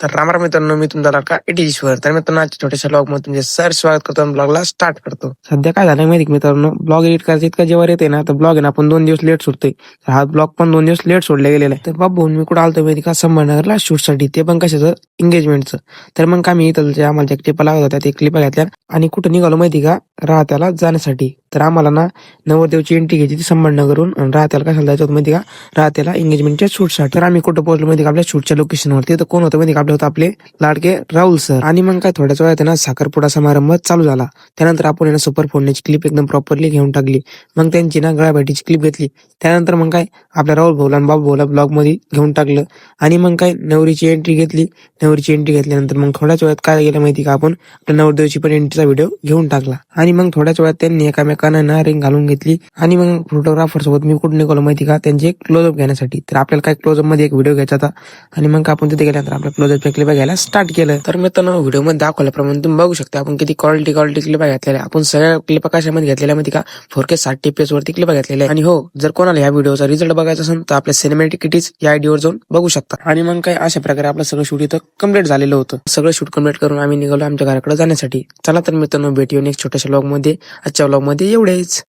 तर रामराम मित्रांनो, मी तुमचा लाडका ईश्वर. तर मित्रांनो, आजच्या छोट्याशा ब्लॉग मध्ये तुमचे सर स्वागत करतो. ब्लॉगला स्टार्ट करतो. सध्या काय झालं माहिती मित्रांनो, ब्लॉग एडिट करायचं इतका जेव्हा येते ना, तर ब्लॉग आहे ना आपण 2 दिवस लेट सोडतोय. तर हा ब्लॉग पण 2 दिवस लेट सोडला गेलेला आहे. तर बाबू मी कुठं आलतो माहिती का, संभाजीनगरला शूटसाठी, ते पण कशाचं, एंगेजमेंटचं. तर मग काय मी इथं आम्हाला क्लिप लागत होत्या, ते क्लिप घेतल्या आणि कुठं निघालो माहिती का, राहत्याला जाण्यासाठी. तर आम्हाला ना नवरदेवची एंट्री घ्यायची ती संभाजीनगरहून, आणि राहत्याला कशाला जायचं होतं माहिती का, राहत्याला एंगेजमेंटच्या शूटसाठी. तर आम्ही कुठं पोहोचलो माहिती का, आपल्या शूटच्या लोकेशनवरती. तर कोण होतं माहिती का, आपले होतं आपले लाडके राहुल सर. आणि मग काय थोड्याच वेळात ना साखरपुडा समारंभ चालू झाला. त्यानंतर आपण ना सुपर फोडण्याची क्लिप एकदम प्रॉपरली घेऊन टाकली. मग त्यांची ना गळाभेटीची क्लिप घेतली. त्यानंतर मग काय आपल्या राहुल भाऊला आणि बाबू भाऊला ब्लॉग मध्ये घेऊन टाकलं. आणि मग काय नवरीची एंट्री घेतली. नवरीची एंट्री घेतल्यानंतर मग थोड्याच वेळात काय गेलं माहिती का, आपण आपल्या नवरदेवची पण एंट्रीचा व्हिडिओ घेऊन टाकला. आणि मग थोड्याच वेळात त्यांनी एकामेकांना ना रिंग घालून घेतली. आणि मग फोटोग्राफर सोबत मी कुठे निघालो माहिती का, त्यांचे क्लोजअप घेण्यासाठी. तर आपल्याला काय क्लोजअप मध्ये एक व्हिडिओ घ्यायचा होता. आणि मग आपण तिथे गेल्यानंतर आपल्या क्लोजअप क्लिप घ्यायला स्टार्ट केलं. तर मित्रांनो, व्हिडिओ मध्ये दाखवल्याप्रमाणे तुम्ही बघू शकता आपण किती क्वालिटी क्लिप घेतलेल्या. आपण सगळ्या क्लिप कशामध्ये घेतलेल्या माहिती का, 4K 60 FPS वरती क्लिप घेतलेल्या. आणि हो, जर कोणाला या व्हिडिओचा रिझल्ट बघायचा असेल तर आपल्या सिनेमॅटिकिटीज या आयडीवर जाऊन बघू शकता. आणि मग काय अशा प्रकारे आपलं सगळं शूट इथं कम्प्लीट झालेलं होतं. सगळं शूट कम्प्लीट करून आम्ही निघालो आमच्या घराकडे जाण्यासाठी. चला तर मित्रांनो, भेटूया नेक्स्ट छोट्याशा व्लॉग मध्ये. आजच्या व्लॉग मध्ये एवढेच.